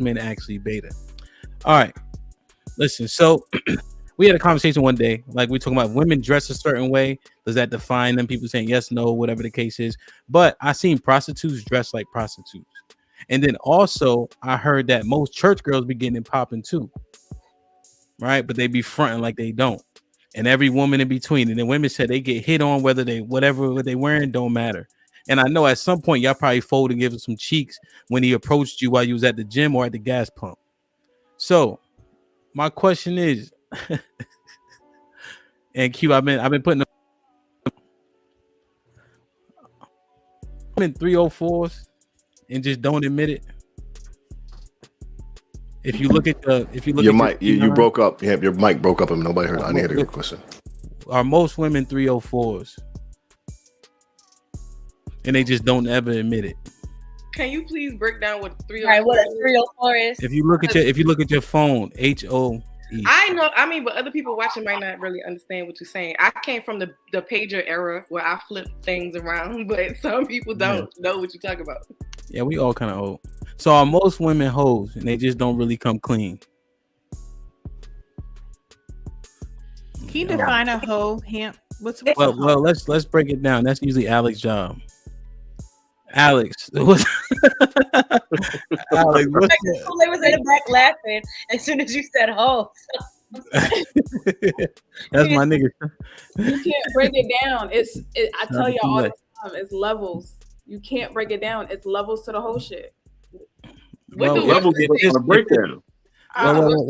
men actually beta. All right, listen. So we had a conversation one day, like we talking about women dress a certain way. Does that define them? People saying yes, no, whatever the case is. But I seen prostitutes dress like prostitutes, and then also I heard that most church girls be getting it popping too, right? But they be fronting like they don't, and every woman in between. And then women said they get hit on whether they whatever what they wearing don't matter. And I know at some point y'all probably fold and give him some cheeks when he approached you while you was at the gym or at the gas pump. So my question is. And Q, I've been putting them in 304s and just don't admit it. If you look at your mic, you broke up. Yeah, your mic broke up and nobody heard. I didn't hear the question. Are most women 304s? And they just don't ever admit it. Can you please break down what 304 right, what a 304 is? If you look at your phone, HO. I know, but other people watching might not really understand what you're saying. I came from the pager era where I flip things around, but some people don't know what you're talking about. Yeah, we all kind of old. So are most women hoes and they just don't really come clean? Can you define a hoe, Hamp? What's well, let's break it down. That's usually Alex's job. Alex, Alex, what's they was in the back laughing as soon as you said "ho." That's my nigga. You can't break it down. I tell y'all all the time, it's levels. You can't break it down. It's levels to the whole shit. Well, levels on a breakdown. Well,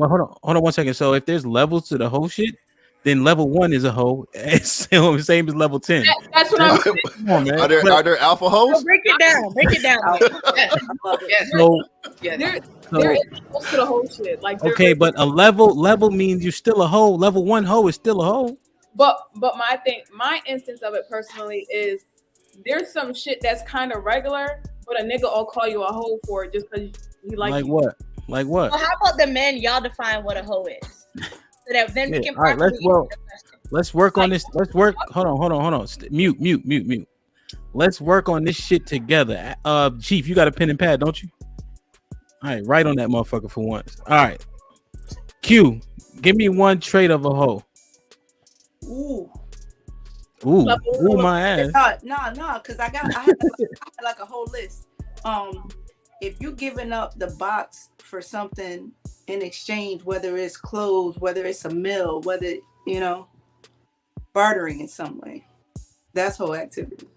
hold on 1 second. So if there's levels to the whole shit, then level 1 is a hoe. It's the same as level 10. That's what I'm saying. Come on, man. Are there alpha hoes? So break it down. Break it down. There is levels to the whole shit. Like okay, but a level means you're still a hoe. Level 1 hoe is still a hoe. But my instance of it personally is there's some shit that's kind of regular, but a nigga will call you a hoe for it just because you like you. What? Like what? Well, how about the men? Y'all define what a hoe is. So that then we can all right, let's work on this. Let's work. Hold on. Mute. Let's work on this shit together. Chief, you got a pen and pad, don't you? All right, write on that motherfucker for once. All right. Q, give me one trait of a hoe. Ooh, my ass. No, because I had like a whole list. If you giving up the box for something in exchange, whether it's clothes, whether it's a meal, whether bartering in some way, that's whole activity.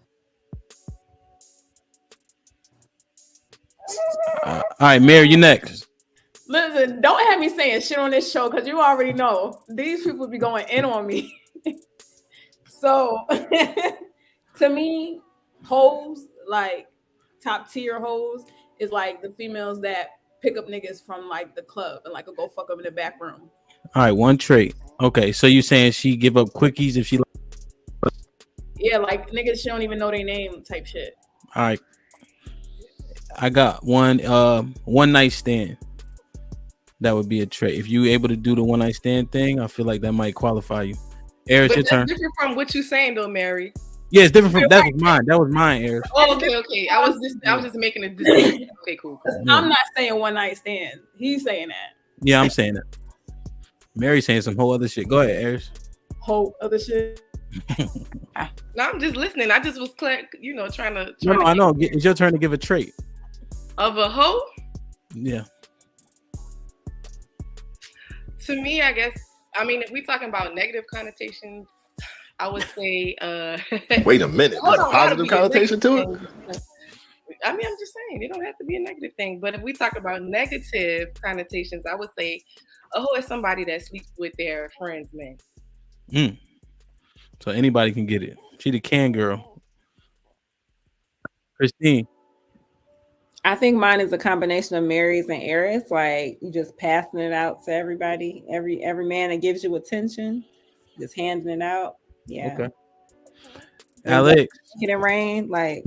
All right, Mary, you next. Listen, don't have me saying shit on this show because you already know these people be going in on me. So to me, hoes, like top tier hoes, is like the females that pick up niggas from like the club and like go fuck up in the back room. All right, one trait. Okay, so you saying she give up quickies if she? Yeah, like niggas she don't even know their name type shit. All right, I got one night stand. That would be a trait. If you able to do the one night stand thing, I feel like that might qualify you. Eris, your turn. Different from what you saying though, Mary. Yeah, it's different from that was mine. That was mine, Eris. Oh, okay. I was just making a decision. Okay, cool. I'm not saying one night stand. He's saying that. Yeah, I'm saying that. Mary's saying some whole other shit. Go ahead, Eris. Whole other shit. No, I'm just listening. I just was trying to. No, I know. It's your turn to give a trait of a hoe. Yeah. To me, I guess. I mean, if we talking about negative connotations, I would say. Wait a minute. There's a positive connotation to it. I mean, I'm just saying it don't have to be a negative thing. But if we talk about negative connotations, I would say a hoe is somebody that sleeps with their friends, man. So anybody can get it. She the can girl. Christine. I think mine is a combination of Mary's and Eris. Like you just passing it out to everybody, every man that gives you attention, just handing it out. Yeah. Okay. Alex. Get it rain, like.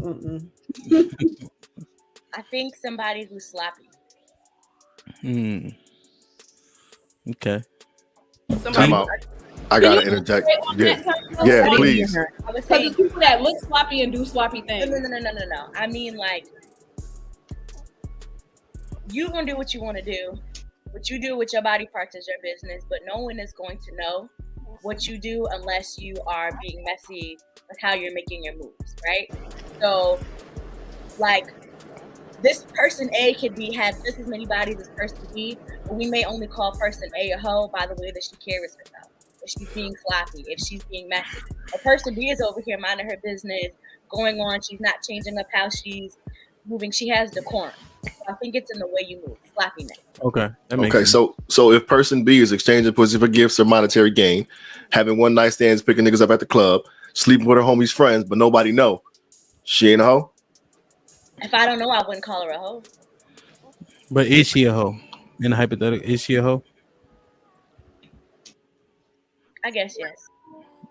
I think somebody who's sloppy. Okay. Somebody. I gotta interject. Yeah, please. I would say people that look sloppy and do sloppy things. No. I mean, like, you gonna do what you want to do. What you do with your body parts is your business, but no one is going to know what you do unless you are being messy with how you're making your moves, right? So, like, this person A could have just as many bodies as person B, but we may only call person A a hoe by the way that she carries herself. If she's being sloppy, if she's being messy. A person B is over here minding her business, going on, she's not changing up how she's moving, she has decorum. So I think it's in the way you move, sloppiness. Okay. That makes Okay, sense. so if person B is exchanging pussy for gifts or monetary gain, having one night stands, picking niggas up at the club, sleeping with her homies' friends, but nobody know, she ain't a hoe? If I don't know, I wouldn't call her a hoe. But is she a hoe? In the hypothetical, is she a hoe? I guess yes.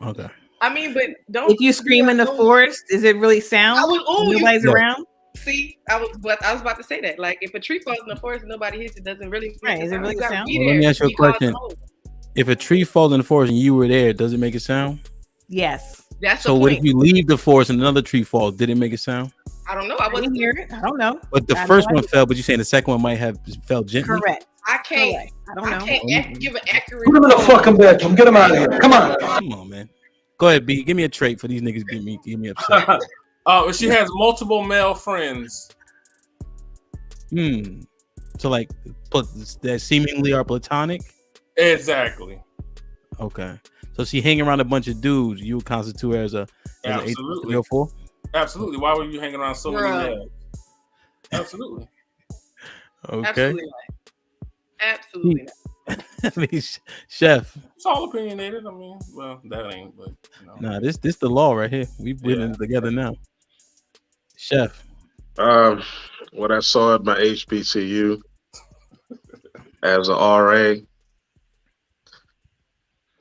Okay. I mean, but don't. If you scream in the forest, does it really sound? Nobody's around. See, I was about to say that. Like, if a tree falls in the forest and nobody hits it, doesn't really. Right? Is it really sound? Well, let me ask you a question. If a tree falls in the forest and you were there, does it make a sound? Yes. That's so. What if you leave the forest and another tree falls? Did it make a sound? I don't know. I wasn't hear it. I don't know. But the first one fell, but you're saying the second one might have fell gently. Correct. I can't. I don't know. I can't give an accurate. Put him in the fucking bedroom. Get him out of here. Come on. Come on, man. Go ahead, B. Give me a trait for these niggas. Get me upset. She has multiple male friends. So like, that seemingly are platonic. Exactly. Okay. So she hanging around a bunch of dudes. You would constitute her as a Absolutely. 304? Absolutely. Why would you hang around so many males? Absolutely. Okay. Absolutely not. I mean, chef. It's all opinionated. I mean, well, that ain't. But Nah, this the law right here. We've been in it together now. Chef. What I saw at my HBCU as an RA,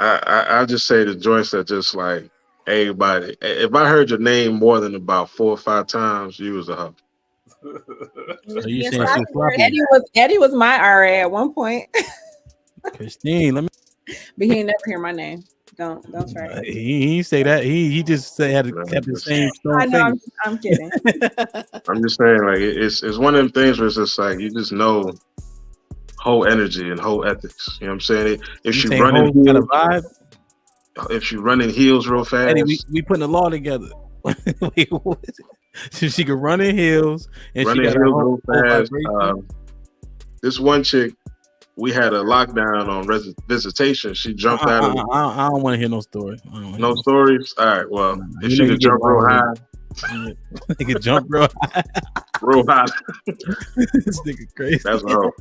I just say the joints that just like everybody. If I heard your name more than about 4 or 5 times, you was a hoe. So you saying she's sloppy? Eddie was my RA at one point. Christine, let me. But he ain't never hear my name. Don't try it. He say that. He just kept the same stone I know. face. I'm kidding. I'm just saying, like it's one of them things where it's just like you just know whole energy and whole ethics. You know what I'm saying? If she running heels, vibe. If she running heels real fast, Eddie, we putting the law together. So she could run in heels and running she got heels real fast. This one chick, we had a lockdown on visitation. She jumped out of. I don't want to hear no story. No stories. All right. Well, if she could jump real high, they could jump real high. Real high. This nigga crazy. That's all.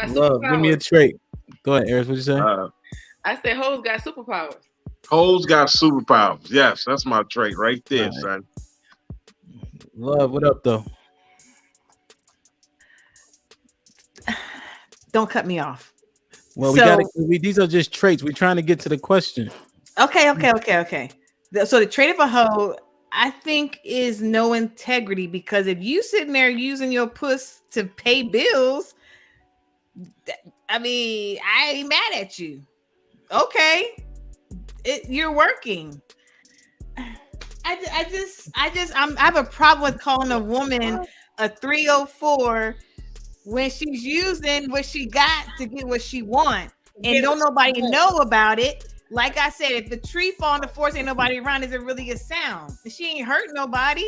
Love. Give me a trait. Go ahead, Eris. What you say? I said hoes got superpowers. Hoes got superpowers. Yes, that's my trait right there, son. Love. What up, though? Don't cut me off. Well, these are just traits. We're trying to get to the question. Okay. So the trait of a hoe, I think, is no integrity, because if you sitting there using your puss to pay bills, I mean, I ain't mad at you. Okay. You're working. I have a problem with calling a woman a 304 when she's using what she got to get what she want, and don't nobody know about it. Like I said, if the tree fall in the forest, ain't nobody around, is it really a sound? She ain't hurt nobody.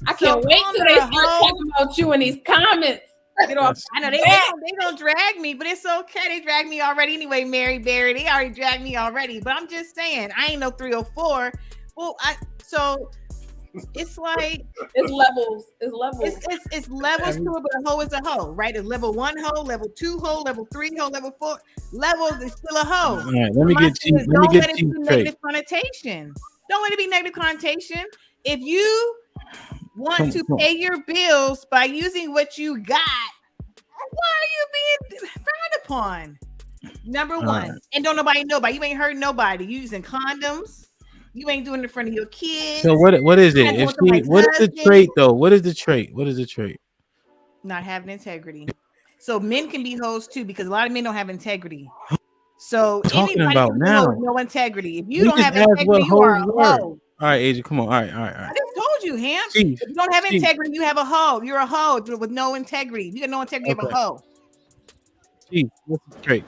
I can't wait till they start talking about you in these comments. You know, I know they don't drag me, but it's okay. They drag me already anyway, Mary Berry. They already dragged me already. But I'm just saying, I ain't no 304. Well, so it's like it's levels. It's levels to it, but a hoe is a hoe, right? It's level 1 hoe, level 2 hoe, level 3 hoe, level 4 levels is still a hoe. All right, let me get you. Don't let it be negative connotation. Don't let it be negative connotation. If you want to pay your bills by using what you got, why are you being frowned upon? Number one, and don't nobody know about you. Ain't hurt nobody. You using condoms. You ain't doing it in front of your kids. So what is it? What is the trait though? What is the trait? Not having integrity. So men can be hoes too, because a lot of men don't have integrity. So talking about now, no integrity. If you don't have integrity, you are a hoe. All right, Adrian, come on. All right. I just told you, Ham. Chief, If you don't have Chief. integrity, you have a hoe. You're a hoe with no integrity. You got no integrity, you have a hoe. Chief, what's the trait?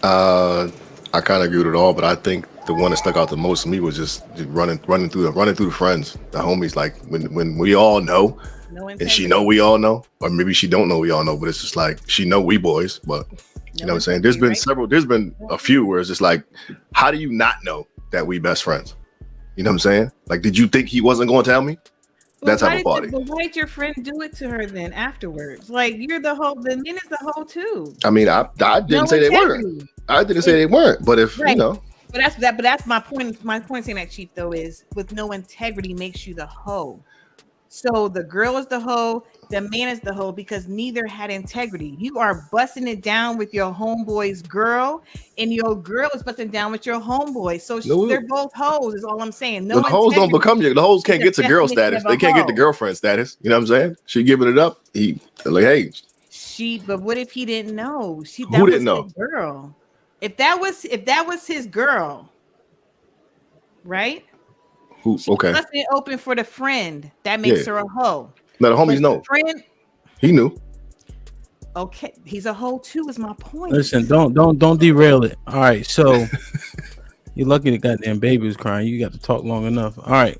I kind of agree with it all, but I think the one that stuck out the most to me was just running through the friends, the homies. Like when we all know, and she know we all know, or maybe she don't know we all know, but it's just like she know we boys. But you know what I'm saying? There's been a few where it's just like, how do you not know that we best friends? You know what I'm saying? Like, did you think he wasn't going to tell me? That type of party. But why did your friend do it to her then afterwards? Like, you're the hoe. The man is the hoe too. I mean, I didn't say they weren't. I didn't say they weren't. But if you know, but that's my point. My point saying that, Chief, though, is with no integrity makes you the hoe. So the girl is the hoe, the man is the hoe, because neither had integrity. You are busting it down with your homeboy's girl, and your girl is busting down with your homeboy. So they're both hoes, is all I'm saying. No, the hoes don't become you. The hoes can't get to girl status. They can't get to girlfriend status. You know what I'm saying? She giving it up. He like, hey. But what if he didn't know? Who didn't know? Girl. If that was his girl, right? Who? Okay. Busting it open for the friend. That makes her a hoe. No, the homies know. Friend, he knew. Okay, he's a hoe too. Is my point. Listen, don't derail it. All right, so you're lucky the goddamn baby was crying. You got to talk long enough. All right,